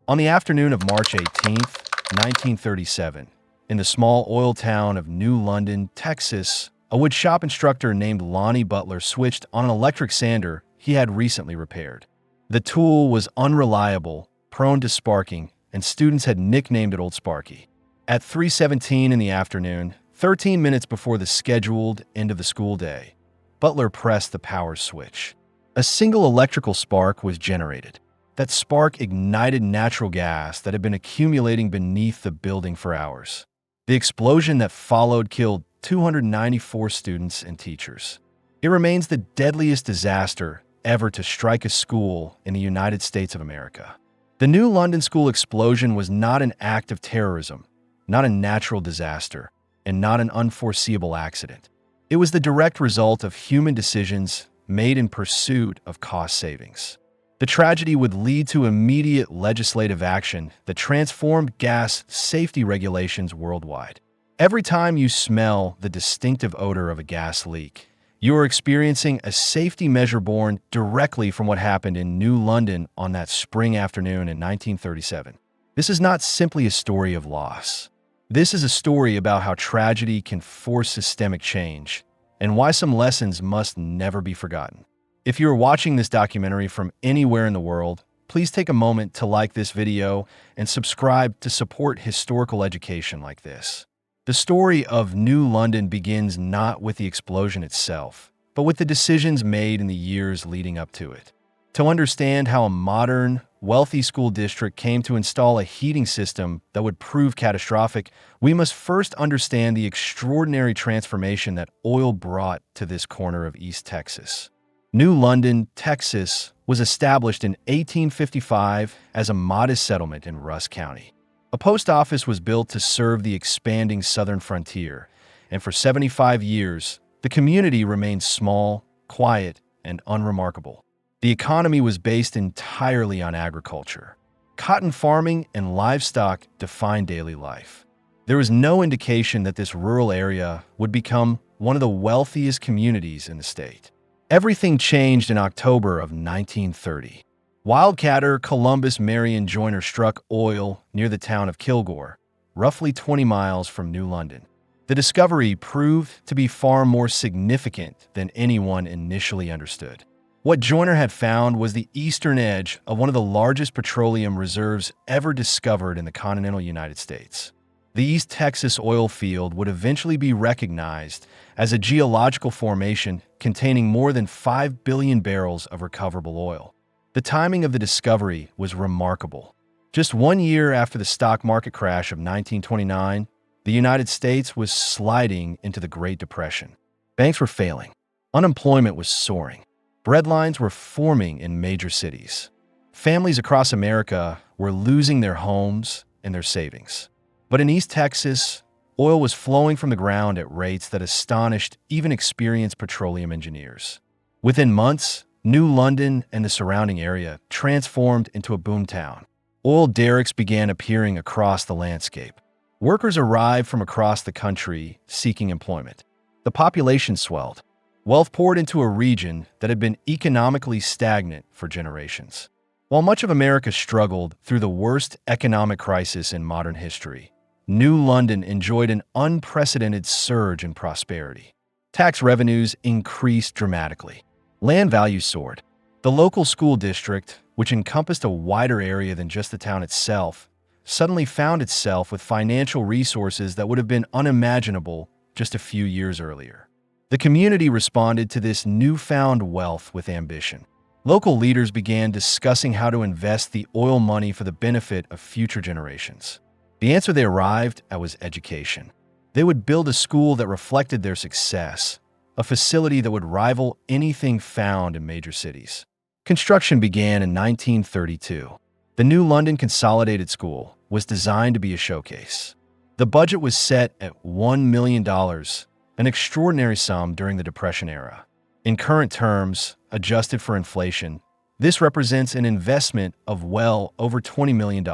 On the afternoon of March 18th, 1937, in the small oil town of New London, Texas, a wood shop instructor named Lonnie Butler switched on an electric sander he had recently repaired. The tool was unreliable, prone to sparking, and students had nicknamed it Old Sparky. At 3:17 in the afternoon, 13 minutes before the scheduled end of the school day, Butler pressed the power switch. A single electrical spark was generated. That spark ignited natural gas that had been accumulating beneath the building for hours. The explosion that followed killed 294 students and teachers. It remains the deadliest disaster ever to strike a school in the United States of America. The New London School explosion was not an act of terrorism, not a natural disaster, and not an unforeseeable accident. It was the direct result of human decisions made in pursuit of cost savings. The tragedy would lead to immediate legislative action that transformed gas safety regulations worldwide. Every time you smell the distinctive odor of a gas leak, you are experiencing a safety measure born directly from what happened in New London on that spring afternoon in 1937. This is not simply a story of loss. This is a story about how tragedy can force systemic change and why some lessons must never be forgotten. If you are watching this documentary from anywhere in the world, please take a moment to like this video and subscribe to support historical education like this. The story of New London begins not with the explosion itself, but with the decisions made in the years leading up to it. To understand how a modern, wealthy school district came to install a heating system that would prove catastrophic, we must first understand the extraordinary transformation that oil brought to this corner of East Texas. New London, Texas, was established in 1855 as a modest settlement in Rusk County. A post office was built to serve the expanding southern frontier, and for 75 years, the community remained small, quiet, and unremarkable. The economy was based entirely on agriculture. Cotton farming and livestock defined daily life. There was no indication that this rural area would become one of the wealthiest communities in the state. Everything changed in October of 1930. Wildcatter Columbus Marion Joyner struck oil near the town of Kilgore, roughly 20 miles from New London. The discovery proved to be far more significant than anyone initially understood. What Joyner had found was the eastern edge of one of the largest petroleum reserves ever discovered in the continental United States. The East Texas oil field would eventually be recognized as a geological formation containing more than 5 billion barrels of recoverable oil. The timing of the discovery was remarkable. Just 1 year after the stock market crash of 1929, the United States was sliding into the Great Depression. Banks were failing. Unemployment was soaring. Breadlines were forming in major cities. Families across America were losing their homes and their savings. But in East Texas, oil was flowing from the ground at rates that astonished even experienced petroleum engineers. Within months, New London and the surrounding area transformed into a boomtown. Oil derricks began appearing across the landscape. Workers arrived from across the country seeking employment. The population swelled. Wealth poured into a region that had been economically stagnant for generations. While much of America struggled through the worst economic crisis in modern history, New London enjoyed an unprecedented surge in prosperity. Tax revenues increased dramatically. Land values soared. The local school district, which encompassed a wider area than just the town itself, suddenly found itself with financial resources that would have been unimaginable just a few years earlier. The community responded to this newfound wealth with ambition. Local leaders began discussing how to invest the oil money for the benefit of future generations. The answer they arrived at was education. They would build a school that reflected their success, a facility that would rival anything found in major cities. Construction began in 1932. The New London Consolidated School was designed to be a showcase. The budget was set at $1 million, an extraordinary sum during the Depression era. In current terms, adjusted for inflation, this represents an investment of well over $20 million.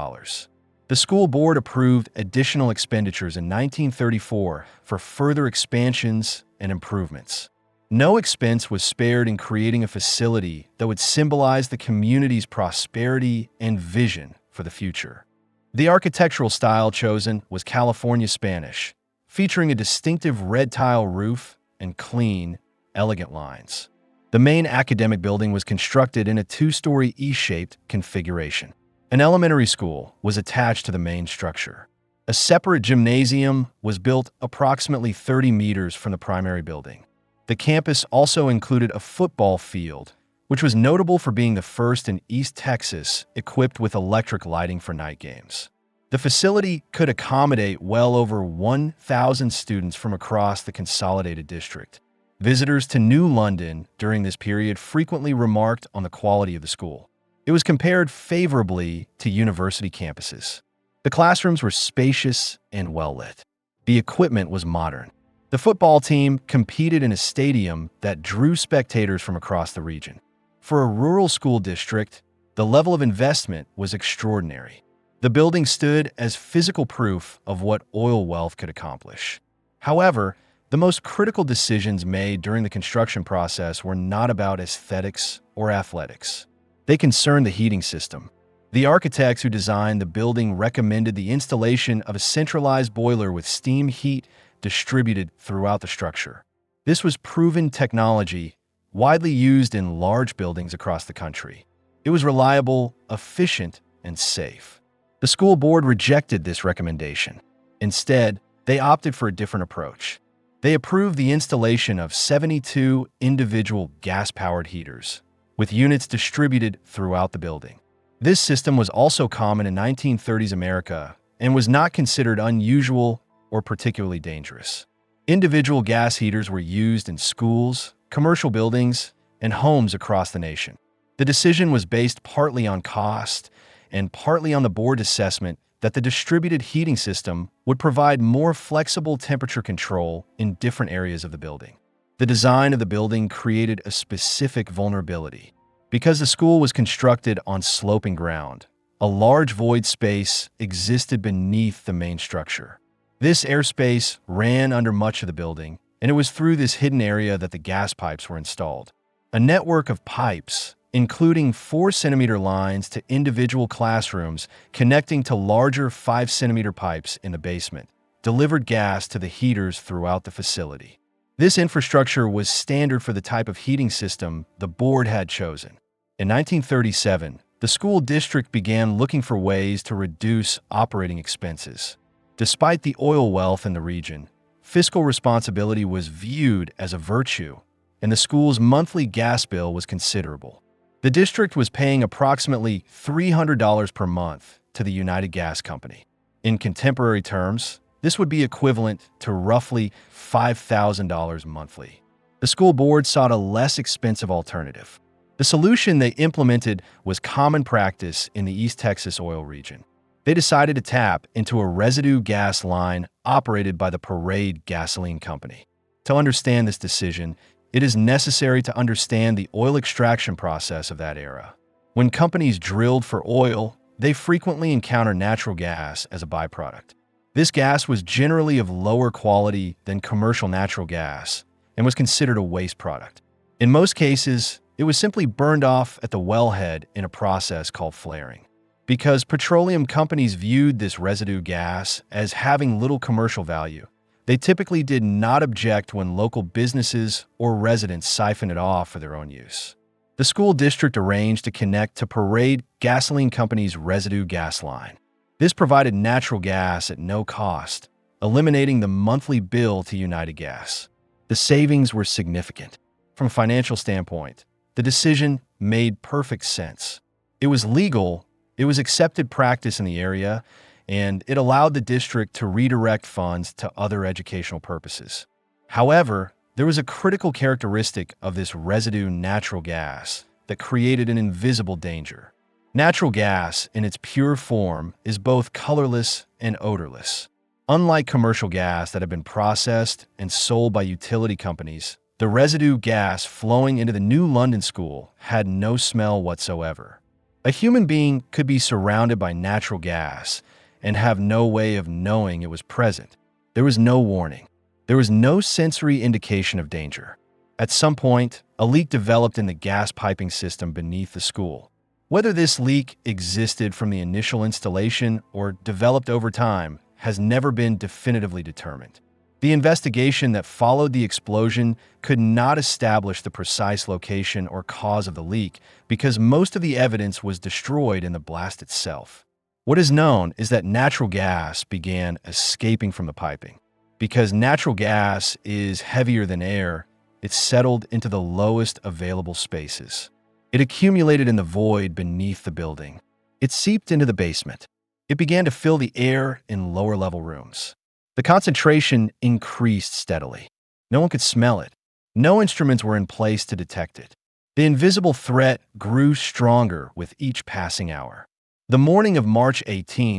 The school board approved additional expenditures in 1934 for further expansions and improvements. No expense was spared in creating a facility that would symbolize the community's prosperity and vision for the future. The architectural style chosen was California Spanish, featuring a distinctive red tile roof and clean, elegant lines. The main academic building was constructed in a two-story E-shaped configuration. An elementary school was attached to the main structure. A separate gymnasium was built approximately 30 meters from the primary building. The campus also included a football field, which was notable for being the first in East Texas equipped with electric lighting for night games. The facility could accommodate well over 1,000 students from across the consolidated district. Visitors to New London during this period frequently remarked on the quality of the school. It was compared favorably to university campuses. The classrooms were spacious and well-lit. The equipment was modern. The football team competed in a stadium that drew spectators from across the region. For a rural school district, the level of investment was extraordinary. The building stood as physical proof of what oil wealth could accomplish. However, the most critical decisions made during the construction process were not about aesthetics or athletics. They concerned the heating system. The architects who designed the building recommended the installation of a centralized boiler with steam heat distributed throughout the structure. This was proven technology widely used in large buildings across the country. It was reliable, efficient, and safe. The school board rejected this recommendation. Instead, they opted for a different approach. They approved the installation of 72 individual gas-powered heaters, with units distributed throughout the building. This system was also common in 1930s America and was not considered unusual or particularly dangerous. Individual gas heaters were used in schools, commercial buildings, and homes across the nation. The decision was based partly on cost and partly on the board's assessment that the distributed heating system would provide more flexible temperature control in different areas of the building. The design of the building created a specific vulnerability. Because the school was constructed on sloping ground, a large void space existed beneath the main structure. This airspace ran under much of the building, and it was through this hidden area that the gas pipes were installed. A network of pipes, including 4-centimeter lines to individual classrooms connecting to larger 5-centimeter pipes in the basement, delivered gas to the heaters throughout the facility. This infrastructure was standard for the type of heating system the board had chosen. In 1937, the school district began looking for ways to reduce operating expenses. Despite the oil wealth in the region, fiscal responsibility was viewed as a virtue, and the school's monthly gas bill was considerable. The district was paying approximately $300 per month to the United Gas Company. In contemporary terms, this would be equivalent to roughly $5,000 monthly. The school board sought a less expensive alternative. The solution they implemented was common practice in the East Texas oil region. They decided to tap into a residue gas line operated by the Parade Gasoline Company. To understand this decision, it is necessary to understand the oil extraction process of that era. When companies drilled for oil, they frequently encountered natural gas as a byproduct. This gas was generally of lower quality than commercial natural gas and was considered a waste product. In most cases, it was simply burned off at the wellhead in a process called flaring. Because petroleum companies viewed this residue gas as having little commercial value, they typically did not object when local businesses or residents siphoned it off for their own use. The school district arranged to connect to Parade Gasoline Company's residue gas line. This provided natural gas at no cost, eliminating the monthly bill to United Gas. The savings were significant. From a financial standpoint, the decision made perfect sense. It was legal, it was accepted practice in the area, and it allowed the district to redirect funds to other educational purposes. However, there was a critical characteristic of this residue natural gas that created an invisible danger. Natural gas, in its pure form, is both colorless and odorless. Unlike commercial gas that had been processed and sold by utility companies, the residue gas flowing into the New London School had no smell whatsoever. A human being could be surrounded by natural gas and have no way of knowing it was present. There was no warning. There was no sensory indication of danger. At some point, a leak developed in the gas piping system beneath the school. Whether this leak existed from the initial installation or developed over time has never been definitively determined. The investigation that followed the explosion could not establish the precise location or cause of the leak because most of the evidence was destroyed in the blast itself. What is known is that natural gas began escaping from the piping. Because natural gas is heavier than air, it settled into the lowest available spaces. It accumulated in the void beneath the building. It seeped into the basement. It began to fill the air in lower-level rooms. The concentration increased steadily. No one could smell it. No instruments were in place to detect it. The invisible threat grew stronger with each passing hour. The morning of March 18,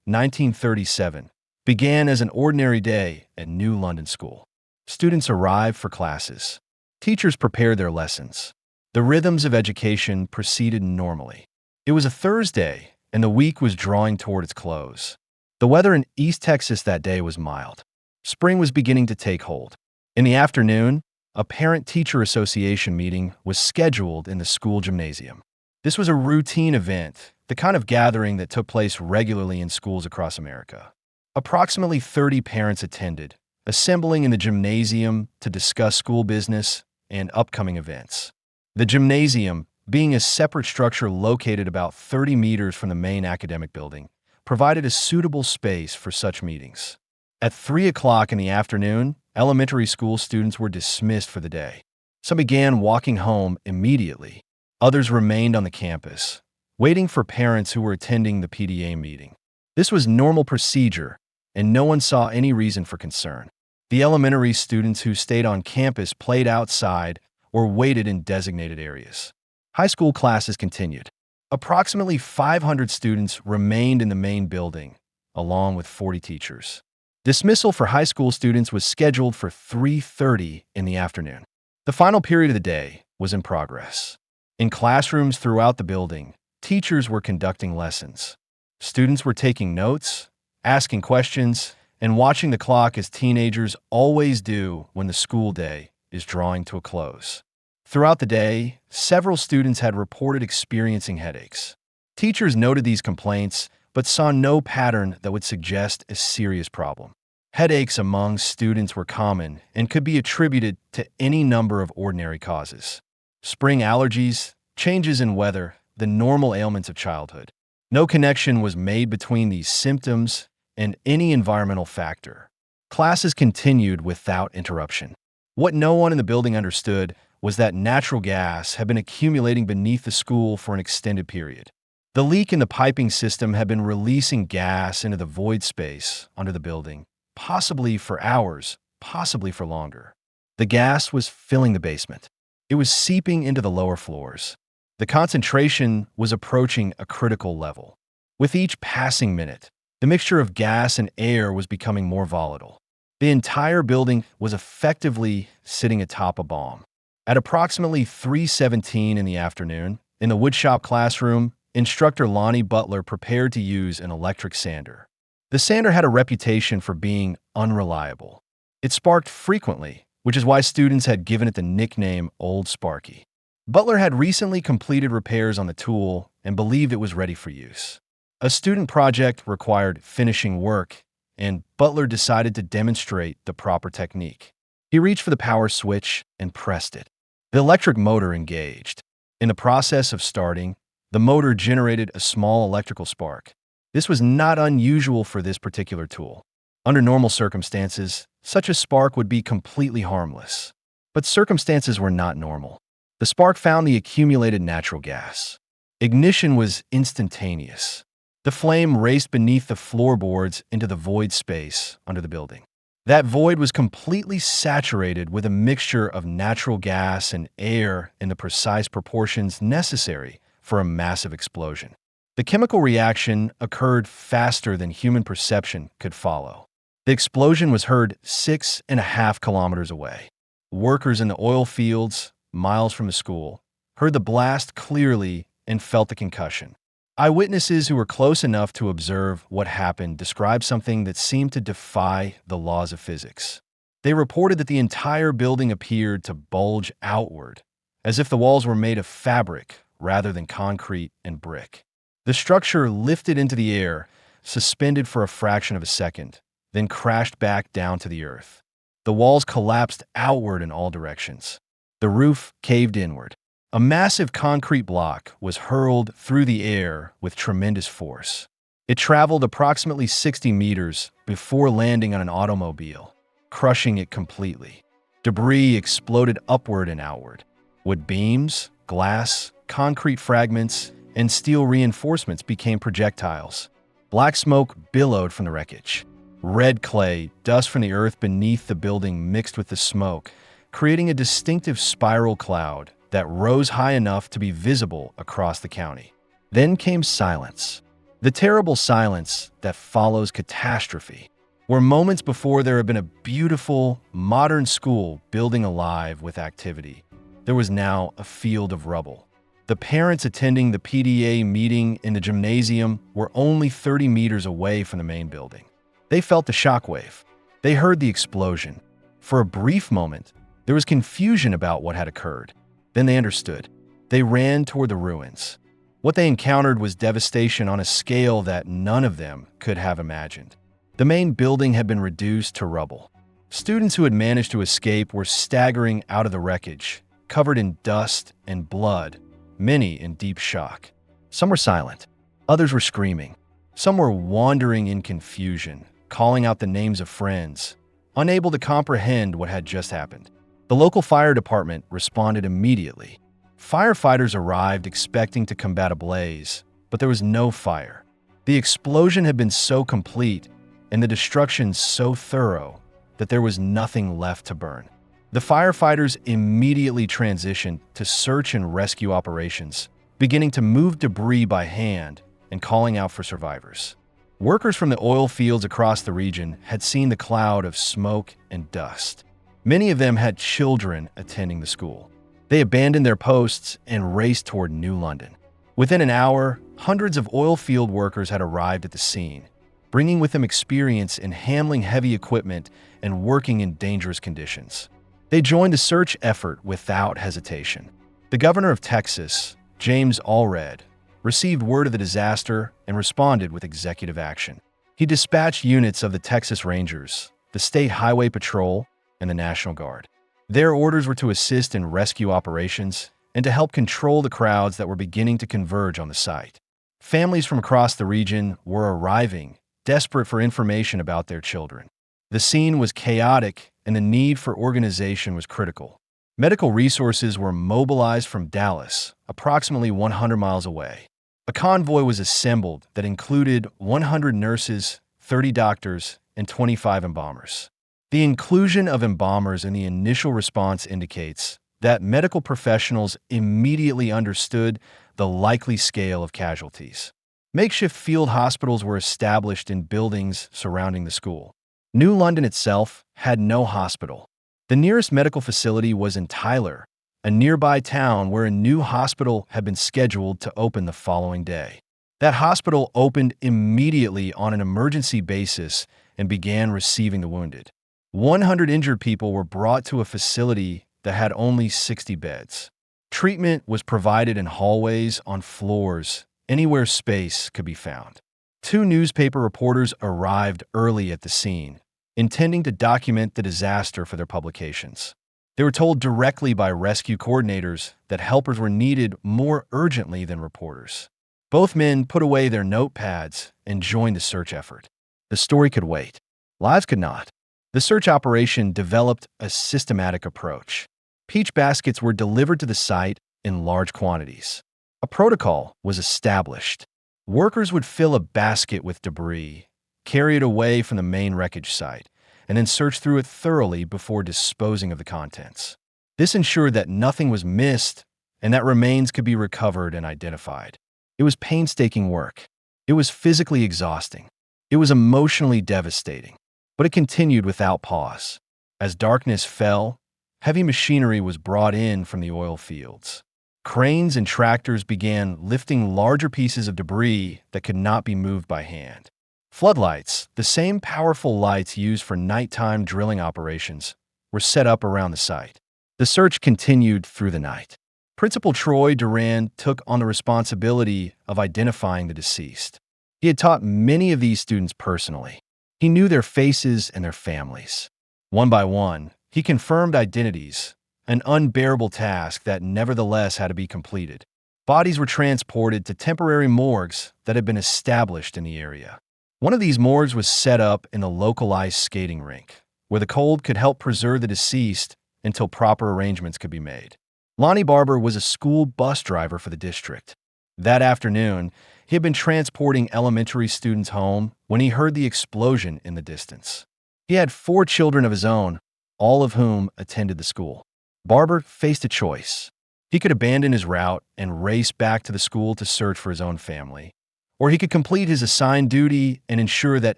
1937, began as an ordinary day at New London School. Students arrived for classes. Teachers prepared their lessons. The rhythms of education proceeded normally. It was a Thursday, and the week was drawing toward its close. The weather in East Texas that day was mild. Spring was beginning to take hold. In the afternoon, a parent-teacher association meeting was scheduled in the school gymnasium. This was a routine event, the kind of gathering that took place regularly in schools across America. Approximately 30 parents attended, assembling in the gymnasium to discuss school business and upcoming events. The gymnasium, being a separate structure located about 30 meters from the main academic building, provided a suitable space for such meetings. At 3 o'clock in the afternoon, elementary school students were dismissed for the day. Some began walking home immediately. Others remained on the campus, waiting for parents who were attending the PTA meeting. This was normal procedure, and no one saw any reason for concern. The elementary students who stayed on campus played outside or waited in designated areas. High school classes continued. Approximately 500 students remained in the main building, along with 40 teachers. Dismissal for high school students was scheduled for 3:30 in the afternoon. The final period of the day was in progress. In classrooms throughout the building, teachers were conducting lessons. Students were taking notes, asking questions, and watching the clock as teenagers always do when the school day is drawing to a close. Throughout the day, several students had reported experiencing headaches. Teachers noted these complaints, but saw no pattern that would suggest a serious problem. Headaches among students were common and could be attributed to any number of ordinary causes. Spring allergies, changes in weather, the normal ailments of childhood. No connection was made between these symptoms and any environmental factor. Classes continued without interruption. What no one in the building understood was that natural gas had been accumulating beneath the school for an extended period. The leak in the piping system had been releasing gas into the void space under the building, possibly for hours, possibly for longer. The gas was filling the basement. It was seeping into the lower floors. The concentration was approaching a critical level. With each passing minute, the mixture of gas and air was becoming more volatile. The entire building was effectively sitting atop a bomb. At approximately 3:17 in the afternoon, in the woodshop classroom, instructor Lonnie Butler prepared to use an electric sander. The sander had a reputation for being unreliable. It sparked frequently, which is why students had given it the nickname Old Sparky. Butler had recently completed repairs on the tool and believed it was ready for use. A student project required finishing work, and Butler decided to demonstrate the proper technique. He reached for the power switch and pressed it. The electric motor engaged. In the process of starting, the motor generated a small electrical spark. This was not unusual for this particular tool. Under normal circumstances, such a spark would be completely harmless. But circumstances were not normal. The spark found the accumulated natural gas. Ignition was instantaneous. The flame raced beneath the floorboards into the void space under the building. That void was completely saturated with a mixture of natural gas and air in the precise proportions necessary for a massive explosion. The chemical reaction occurred faster than human perception could follow. The explosion was heard 6.5 kilometers away. Workers in the oil fields, miles from the school, heard the blast clearly and felt the concussion. Eyewitnesses who were close enough to observe what happened described something that seemed to defy the laws of physics. They reported that the entire building appeared to bulge outward, as if the walls were made of fabric rather than concrete and brick. The structure lifted into the air, suspended for a fraction of a second, then crashed back down to the earth. The walls collapsed outward in all directions. The roof caved inward. A massive concrete block was hurled through the air with tremendous force. It traveled approximately 60 meters before landing on an automobile, crushing it completely. Debris exploded upward and outward. Wood beams, glass, concrete fragments, and steel reinforcements became projectiles. Black smoke billowed from the wreckage. Red clay, dust from the earth beneath the building mixed with the smoke, creating a distinctive spiral cloud that rose high enough to be visible across the county. Then came silence. The terrible silence that follows catastrophe, where moments before there had been a beautiful, modern school building alive with activity, there was now a field of rubble. The parents attending the PTA meeting in the gymnasium were only 30 meters away from the main building. They felt the shockwave. They heard the explosion. For a brief moment, there was confusion about what had occurred. Then they understood. They ran toward the ruins. What they encountered was devastation on a scale that none of them could have imagined. The main building had been reduced to rubble. Students who had managed to escape were staggering out of the wreckage, covered in dust and blood, many in deep shock. Some were silent. Others were screaming. Some were wandering in confusion, calling out the names of friends, unable to comprehend what had just happened. The local fire department responded immediately. Firefighters arrived expecting to combat a blaze, but there was no fire. The explosion had been so complete and the destruction so thorough that there was nothing left to burn. The firefighters immediately transitioned to search and rescue operations, beginning to move debris by hand and calling out for survivors. Workers from the oil fields across the region had seen the cloud of smoke and dust. Many of them had children attending the school. They abandoned their posts and raced toward New London. Within an hour, hundreds of oil field workers had arrived at the scene, bringing with them experience in handling heavy equipment and working in dangerous conditions. They joined the search effort without hesitation. The governor of Texas, James Allred, received word of the disaster and responded with executive action. He dispatched units of the Texas Rangers, the State Highway Patrol, and the National Guard. Their orders were to assist in rescue operations and to help control the crowds that were beginning to converge on the site. Families from across the region were arriving, desperate for information about their children. The scene was chaotic and the need for organization was critical. Medical resources were mobilized from Dallas, approximately 100 miles away. A convoy was assembled that included 100 nurses, 30 doctors, and 25 embalmers. The inclusion of embalmers in the initial response indicates that medical professionals immediately understood the likely scale of casualties. Makeshift field hospitals were established in buildings surrounding the school. New London itself had no hospital. The nearest medical facility was in Tyler, a nearby town where a new hospital had been scheduled to open the following day. That hospital opened immediately on an emergency basis and began receiving the wounded. 100 injured people were brought to a facility that had only 60 beds. Treatment was provided in hallways, on floors, anywhere space could be found. 2 newspaper reporters arrived early at the scene, intending to document the disaster for their publications. They were told directly by rescue coordinators that helpers were needed more urgently than reporters. Both men put away their notepads and joined the search effort. The story could wait. Lives could not. The search operation developed a systematic approach. Peach baskets were delivered to the site in large quantities. A protocol was established. Workers would fill a basket with debris, carry it away from the main wreckage site, and then search through it thoroughly before disposing of the contents. This ensured that nothing was missed and that remains could be recovered and identified. It was painstaking work. It was physically exhausting. It was emotionally devastating. But it continued without pause. As darkness fell, heavy machinery was brought in from the oil fields. Cranes and tractors began lifting larger pieces of debris that could not be moved by hand. Floodlights, the same powerful lights used for nighttime drilling operations, were set up around the site. The search continued through the night. Principal Troy Duran took on the responsibility of identifying the deceased. He had taught many of these students personally. He knew their faces and their families. One by one, he confirmed identities, an unbearable task that nevertheless had to be completed. Bodies were transported to temporary morgues that had been established in the area. One of these morgues was set up in the localized skating rink, where the cold could help preserve the deceased until proper arrangements could be made. Lonnie Barber was a school bus driver for the district. That afternoon, he had been transporting elementary students home when he heard the explosion in the distance. He had 4 children of his own, all of whom attended the school. Barber faced a choice. He could abandon his route and race back to the school to search for his own family, or he could complete his assigned duty and ensure that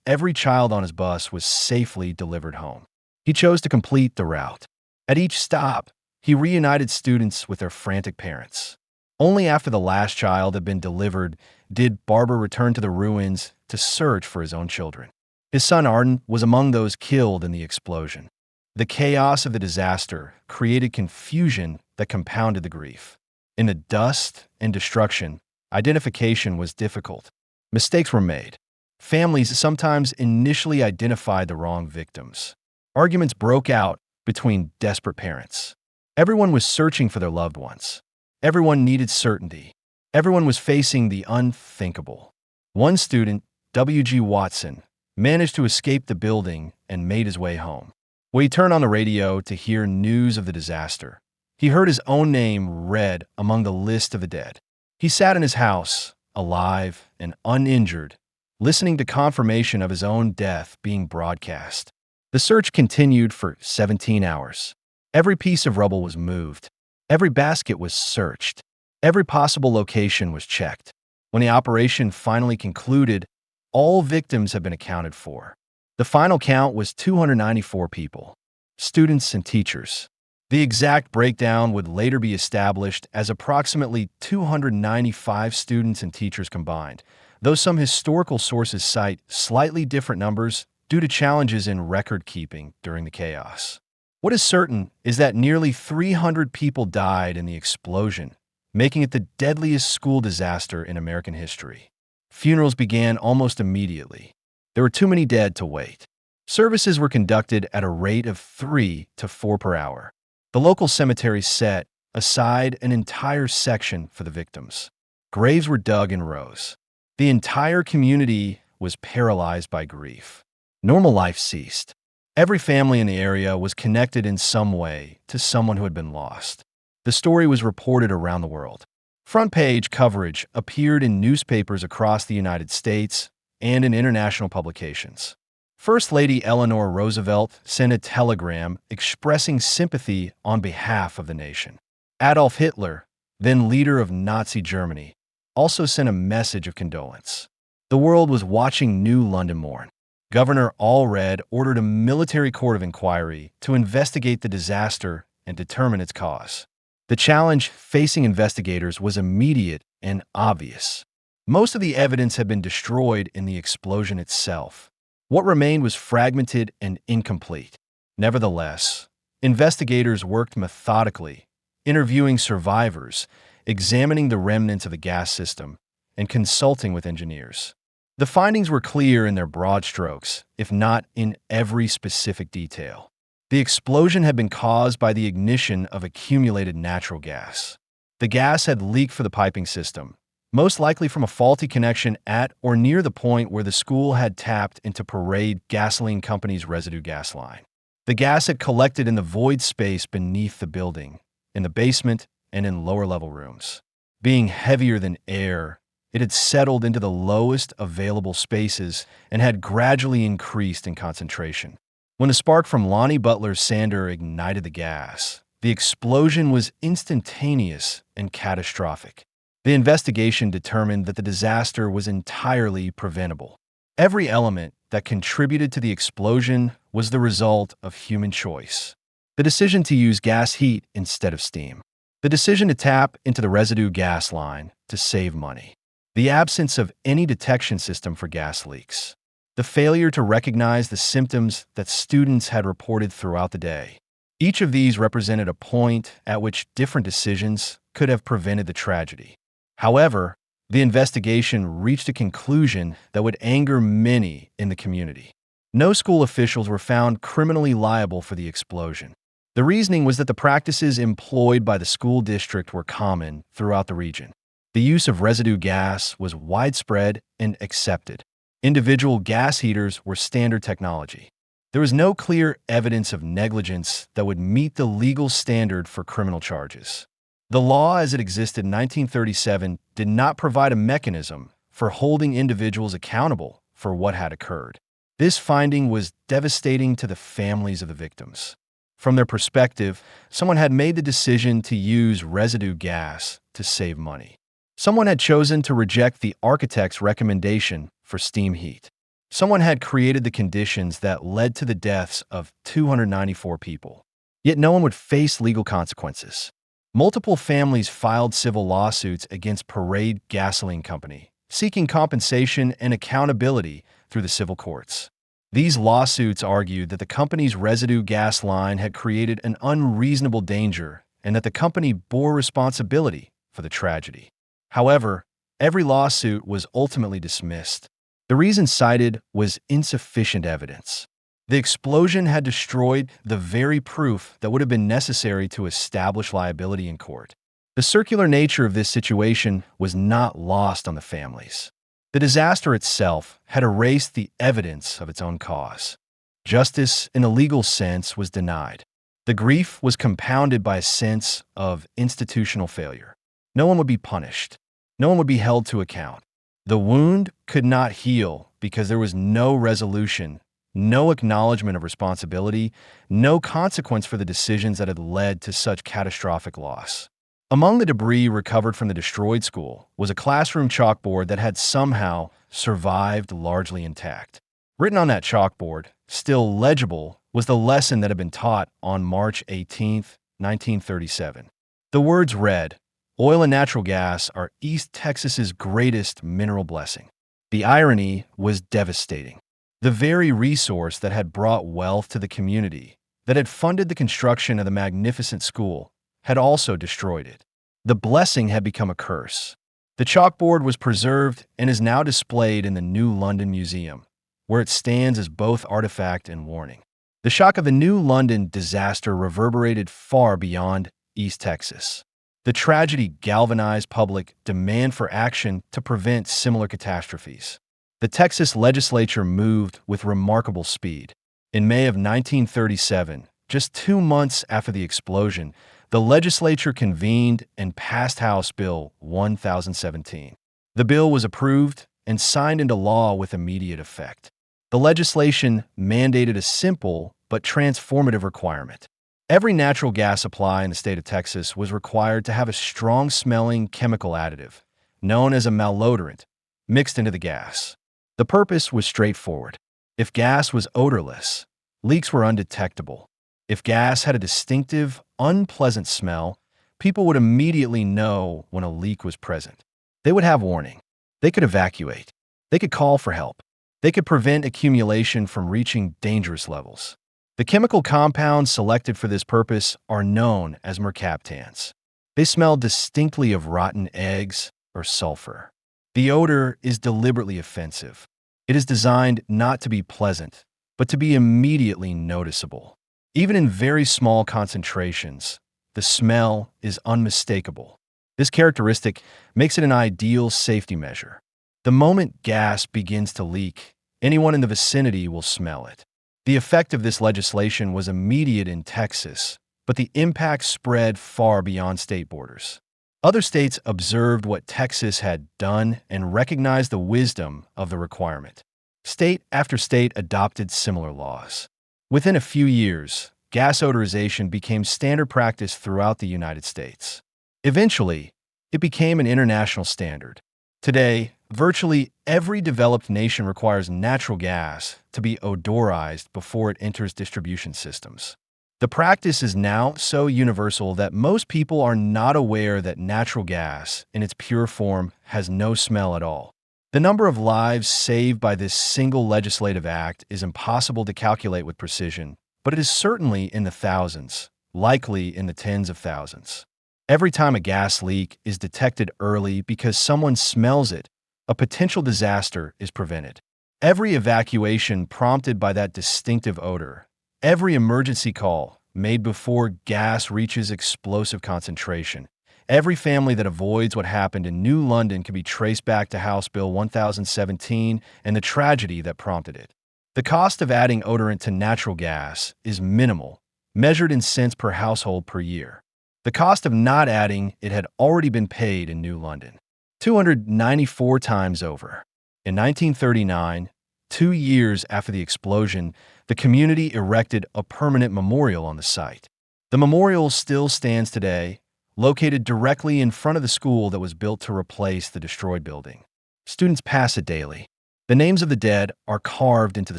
every child on his bus was safely delivered home. He chose to complete the route. At each stop, he reunited students with their frantic parents. Only after the last child had been delivered did Barber return to the ruins to search for his own children. His son Arden was among those killed in the explosion. The chaos of the disaster created confusion that compounded the grief. In the dust and destruction, identification was difficult. Mistakes were made. Families sometimes initially identified the wrong victims. Arguments broke out between desperate parents. Everyone was searching for their loved ones. Everyone needed certainty. Everyone was facing the unthinkable. One student, W.G. Watson, managed to escape the building and made his way home. When he turned on the radio to hear news of the disaster, he heard his own name read among the list of the dead. He sat in his house, alive and uninjured, listening to confirmation of his own death being broadcast. The search continued for 17 hours. Every piece of rubble was moved. Every basket was searched. Every possible location was checked. When the operation finally concluded, all victims had been accounted for. The final count was 294 people, students and teachers. The exact breakdown would later be established as approximately 295 students and teachers combined, though some historical sources cite slightly different numbers due to challenges in record keeping during the chaos. What is certain is that nearly 300 people died in the explosion, making it the deadliest school disaster in American history. Funerals began almost immediately. There were too many dead to wait. Services were conducted at a rate of 3 to 4 per hour. The local cemetery set aside an entire section for the victims. Graves were dug in rows. The entire community was paralyzed by grief. Normal life ceased. Every family in the area was connected in some way to someone who had been lost. The story was reported around the world. Front-page coverage appeared in newspapers across the United States and in international publications. First Lady Eleanor Roosevelt sent a telegram expressing sympathy on behalf of the nation. Adolf Hitler, then leader of Nazi Germany, also sent a message of condolence. The world was watching New London mourn. Governor Allred ordered a military court of inquiry to investigate the disaster and determine its cause. The challenge facing investigators was immediate and obvious. Most of the evidence had been destroyed in the explosion itself. What remained was fragmented and incomplete. Nevertheless, investigators worked methodically, interviewing survivors, examining the remnants of the gas system, and consulting with engineers. The findings were clear in their broad strokes, if not in every specific detail. The explosion had been caused by the ignition of accumulated natural gas. The gas had leaked from the piping system, most likely from a faulty connection at or near the point where the school had tapped into Parade Gasoline Company's residue gas line. The gas had collected in the void space beneath the building, in the basement, and in lower-level rooms. Being heavier than air, it had settled into the lowest available spaces and had gradually increased in concentration. When the spark from Lonnie Butler's sander ignited the gas, the explosion was instantaneous and catastrophic. The investigation determined that the disaster was entirely preventable. Every element that contributed to the explosion was the result of human choice. The decision to use gas heat instead of steam. The decision to tap into the residue gas line to save money. The absence of any detection system for gas leaks. The failure to recognize the symptoms that students had reported throughout the day. Each of these represented a point at which different decisions could have prevented the tragedy. However, the investigation reached a conclusion that would anger many in the community. No school officials were found criminally liable for the explosion. The reasoning was that the practices employed by the school district were common throughout the region. The use of residue gas was widespread and accepted. Individual gas heaters were standard technology. There was no clear evidence of negligence that would meet the legal standard for criminal charges. The law as it existed in 1937 did not provide a mechanism for holding individuals accountable for what had occurred. This finding was devastating to the families of the victims. From their perspective, someone had made the decision to use residue gas to save money. Someone had chosen to reject the architect's recommendation for steam heat. Someone had created the conditions that led to the deaths of 294 people. Yet no one would face legal consequences. Multiple families filed civil lawsuits against Parade Gasoline Company, seeking compensation and accountability through the civil courts. These lawsuits argued that the company's residue gas line had created an unreasonable danger and that the company bore responsibility for the tragedy. However, every lawsuit was ultimately dismissed. The reason cited was insufficient evidence. The explosion had destroyed the very proof that would have been necessary to establish liability in court. The circular nature of this situation was not lost on the families. The disaster itself had erased the evidence of its own cause. Justice, in a legal sense, was denied. The grief was compounded by a sense of institutional failure. No one would be punished. No one would be held to account. The wound could not heal because there was no resolution, no acknowledgement of responsibility, no consequence for the decisions that had led to such catastrophic loss. Among the debris recovered from the destroyed school was a classroom chalkboard that had somehow survived largely intact. Written on that chalkboard, still legible, was the lesson that had been taught on March 18, 1937. The words read, "Oil and natural gas are East Texas's greatest mineral blessing." The irony was devastating. The very resource that had brought wealth to the community, that had funded the construction of the magnificent school, had also destroyed it. The blessing had become a curse. The chalkboard was preserved and is now displayed in the New London Museum, where it stands as both artifact and warning. The shock of the New London disaster reverberated far beyond East Texas. The tragedy galvanized public demand for action to prevent similar catastrophes. The Texas legislature moved with remarkable speed. In May of 1937, just 2 months after the explosion, the legislature convened and passed House Bill 1017. The bill was approved and signed into law with immediate effect. The legislation mandated a simple but transformative requirement. Every natural gas supply in the state of Texas was required to have a strong-smelling chemical additive, known as a malodorant, mixed into the gas. The purpose was straightforward. If gas was odorless, leaks were undetectable. If gas had a distinctive, unpleasant smell, people would immediately know when a leak was present. They would have warning. They could evacuate. They could call for help. They could prevent accumulation from reaching dangerous levels. The chemical compounds selected for this purpose are known as mercaptans. They smell distinctly of rotten eggs or sulfur. The odor is deliberately offensive. It is designed not to be pleasant, but to be immediately noticeable. Even in very small concentrations, the smell is unmistakable. This characteristic makes it an ideal safety measure. The moment gas begins to leak, anyone in the vicinity will smell it. The effect of this legislation was immediate in Texas, but the impact spread far beyond state borders. Other states observed what Texas had done and recognized the wisdom of the requirement. State after state adopted similar laws. Within a few years, gas odorization became standard practice throughout the United States. Eventually, it became an international standard. Today, virtually every developed nation requires natural gas to be odorized before it enters distribution systems. The practice is now so universal that most people are not aware that natural gas, in its pure form, has no smell at all. The number of lives saved by this single legislative act is impossible to calculate with precision, but it is certainly in the thousands, likely in the tens of thousands. Every time a gas leak is detected early because someone smells it, a potential disaster is prevented. Every evacuation prompted by that distinctive odor, every emergency call made before gas reaches explosive concentration, every family that avoids what happened in New London can be traced back to House Bill 1017 and the tragedy that prompted it. The cost of adding odorant to natural gas is minimal, measured in cents per household per year. The cost of not adding it had already been paid in New London, 294 times over. In 1939, 2 years after the explosion, the community erected a permanent memorial on the site. The memorial still stands today, located directly in front of the school that was built to replace the destroyed building. Students pass it daily. The names of the dead are carved into the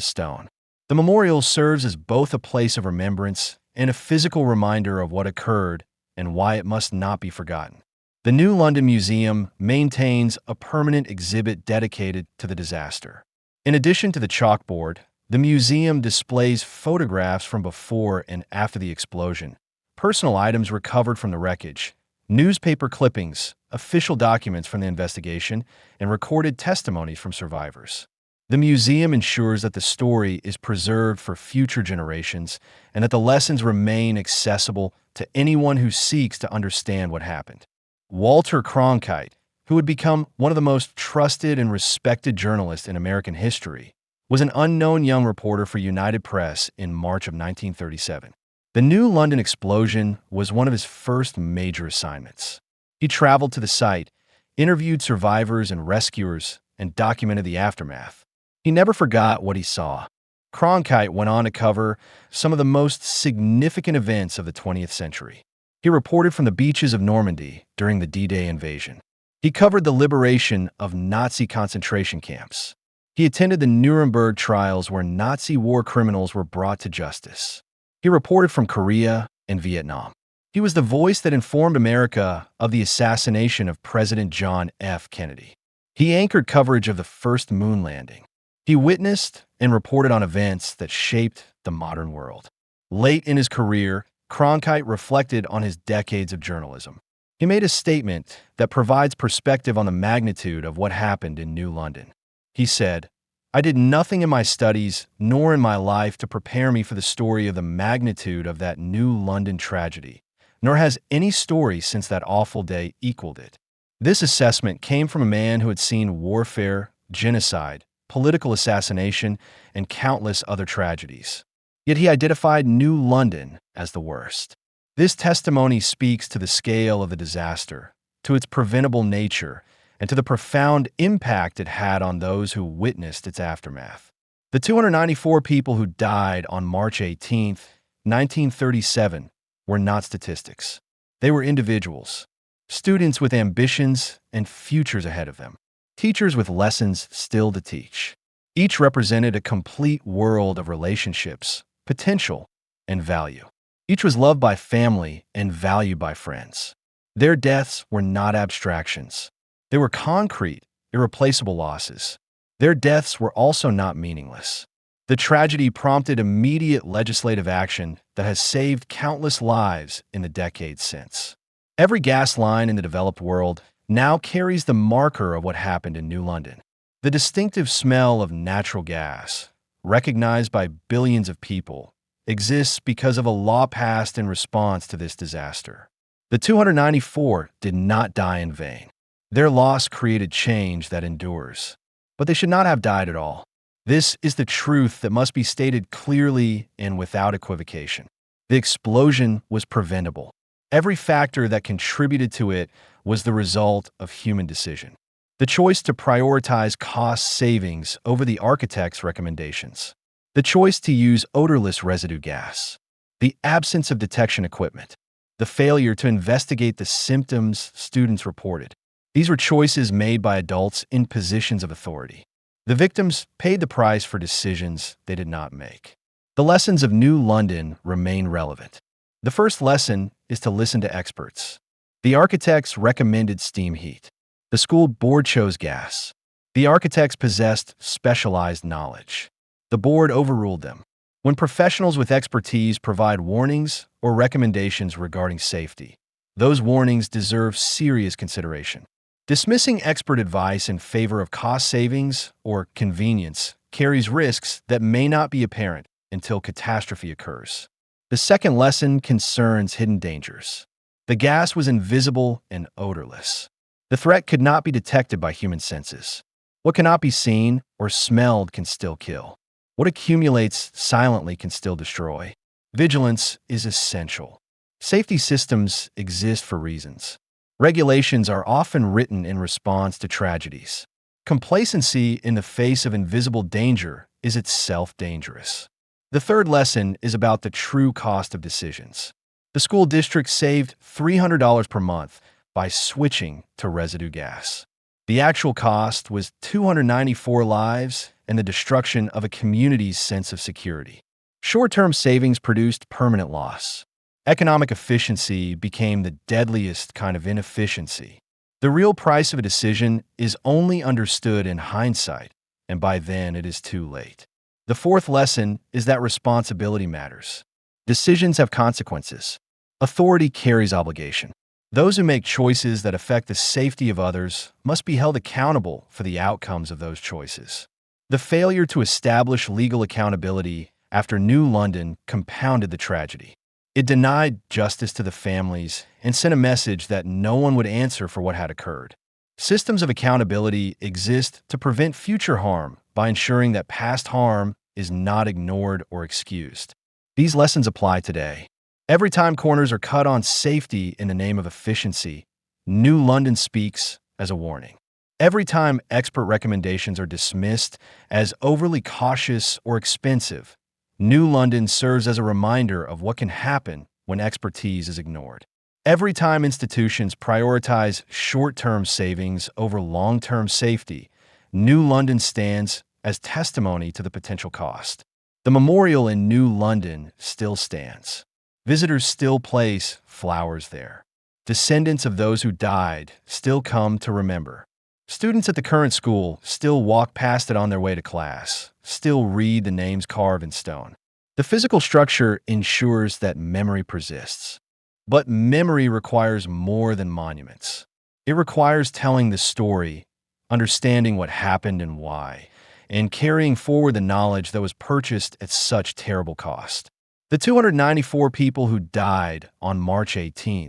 stone. The memorial serves as both a place of remembrance and a physical reminder of what occurred and why it must not be forgotten. The New London Museum maintains a permanent exhibit dedicated to the disaster. In addition to the chalkboard, the museum displays photographs from before and after the explosion, personal items recovered from the wreckage, newspaper clippings, official documents from the investigation, and recorded testimonies from survivors. The museum ensures that the story is preserved for future generations and that the lessons remain accessible to anyone who seeks to understand what happened. Walter Cronkite, who would become one of the most trusted and respected journalists in American history, was an unknown young reporter for United Press in March of 1937. The New London explosion was one of his first major assignments. He traveled to the site, interviewed survivors and rescuers, and documented the aftermath. He never forgot what he saw. Cronkite went on to cover some of the most significant events of the 20th century. He reported from the beaches of Normandy during the D-Day invasion. He covered the liberation of Nazi concentration camps. He attended the Nuremberg trials where Nazi war criminals were brought to justice. He reported from Korea and Vietnam. He was the voice that informed America of the assassination of President John F. Kennedy. He anchored coverage of the first moon landing. He witnessed and reported on events that shaped the modern world. Late in his career, Cronkite reflected on his decades of journalism. He made a statement that provides perspective on the magnitude of what happened in New London. He said, "I did nothing in my studies nor in my life to prepare me for the story of the magnitude of that New London tragedy, nor has any story since that awful day equaled it." This assessment came from a man who had seen warfare, genocide, political assassination, and countless other tragedies. Yet he identified New London as the worst. This testimony speaks to the scale of the disaster, to its preventable nature, and to the profound impact it had on those who witnessed its aftermath. The 294 people who died on March 18, 1937, were not statistics. They were individuals, students with ambitions and futures ahead of them, teachers with lessons still to teach. Each represented a complete world of relationships, potential, and value. Each was loved by family and valued by friends. Their deaths were not abstractions. They were concrete, irreplaceable losses. Their deaths were also not meaningless. The tragedy prompted immediate legislative action that has saved countless lives in the decades since. Every gas line in the developed world now carries the marker of what happened in New London. The distinctive smell of natural gas, recognized by billions of people, exists because of a law passed in response to this disaster. The 294 did not die in vain. Their loss created change that endures. But they should not have died at all. This is the truth that must be stated clearly and without equivocation. The explosion was preventable. Every factor that contributed to it was the result of human decision. The choice to prioritize cost savings over the architect's recommendations. The choice to use odorless residue gas. The absence of detection equipment. The failure to investigate the symptoms students reported. These were choices made by adults in positions of authority. The victims paid the price for decisions they did not make. The lessons of New London remain relevant. The first lesson is to listen to experts. The architects recommended steam heat. The school board chose gas. The architects possessed specialized knowledge. The board overruled them. when professionals with expertise provide warnings or recommendations regarding safety. Those warnings deserve serious consideration. Dismissing expert advice in favor of cost savings or convenience carries risks that may not be apparent until catastrophe occurs. The second lesson concerns hidden dangers. The gas was invisible and odorless. The threat could not be detected by human senses. What cannot be seen or smelled can still kill. What accumulates silently can still destroy. Vigilance is essential. Safety systems exist for reasons. Regulations are often written in response to tragedies. Complacency in the face of invisible danger is itself dangerous. The third lesson is about the true cost of decisions. The school district saved $300 per month by switching to residue gas. The actual cost was 294 lives and the destruction of a community's sense of security. Short-term savings produced permanent loss. Economic efficiency became the deadliest kind of inefficiency. The real price of a decision is only understood in hindsight, and by then it is too late. The fourth lesson is that responsibility matters. Decisions have consequences. Authority carries obligation. Those who make choices that affect the safety of others must be held accountable for the outcomes of those choices. The failure to establish legal accountability after New London compounded the tragedy. It denied justice to the families and sent a message that no one would answer for what had occurred. Systems of accountability exist to prevent future harm by ensuring that past harm is not ignored or excused. These lessons apply today. Every time corners are cut on safety in the name of efficiency, New London speaks as a warning. Every time expert recommendations are dismissed as overly cautious or expensive, New London serves as a reminder of what can happen when expertise is ignored. Every time institutions prioritize short-term savings over long-term safety, New London stands as testimony to the potential cost. The memorial in New London still stands. Visitors still place flowers there. Descendants of those who died still come to remember. Students at the current school still walk past it on their way to class, still read the names carved in stone. The physical structure ensures that memory persists. But memory requires more than monuments. It requires telling the story, understanding what happened and why, and carrying forward the knowledge that was purchased at such terrible cost. The 294 people who died on March 18,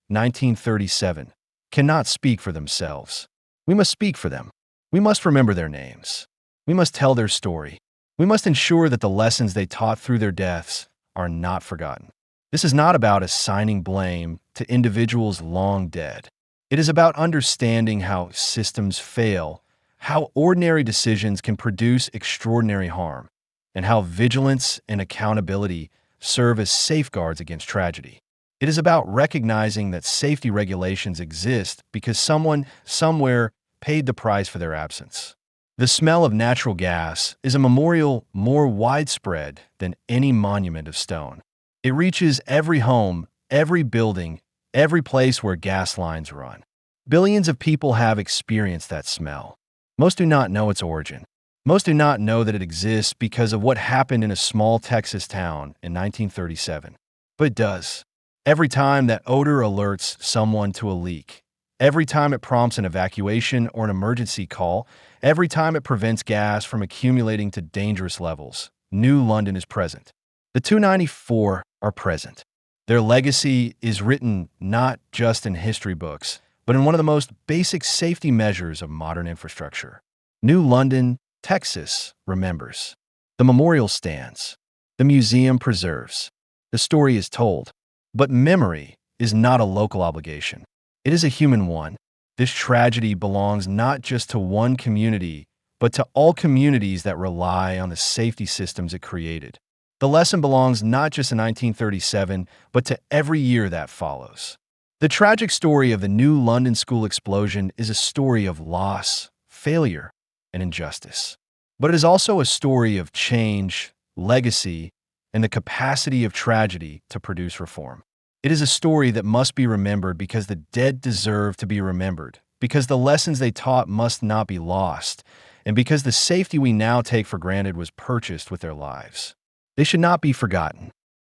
1937, cannot speak for themselves. We must speak for them. We must remember their names. We must tell their story. We must ensure that the lessons they taught through their deaths are not forgotten. This is not about assigning blame to individuals long dead. It is about understanding how systems fail, how ordinary decisions can produce extraordinary harm, and how vigilance and accountability serve as safeguards against tragedy. It is about recognizing that safety regulations exist because someone, somewhere, paid the price for their absence. The smell of natural gas is a memorial more widespread than any monument of stone. It reaches every home, every building, every place where gas lines run. Billions of people have experienced that smell. Most do not know its origin. Most do not know that it exists because of what happened in a small Texas town in 1937. But it does. Every time that odor alerts someone to a leak, every time it prompts an evacuation or an emergency call, every time it prevents gas from accumulating to dangerous levels, New London is present. The 294 are present. Their legacy is written not just in history books, but in one of the most basic safety measures of modern infrastructure. New London, Texas, remembers. The memorial stands. The museum preserves. The story is told. But memory is not a local obligation. It is a human one. This tragedy belongs not just to one community, but to all communities that rely on the safety systems it created. The lesson belongs not just to 1937, but to every year that follows. The tragic story of the New London school explosion is a story of loss, failure, and injustice. But it is also a story of change, legacy, and the capacity of tragedy to produce reform. It is a story that must be remembered because the dead deserve to be remembered, because the lessons they taught must not be lost, and because the safety we now take for granted was purchased with their lives. They should not be forgotten.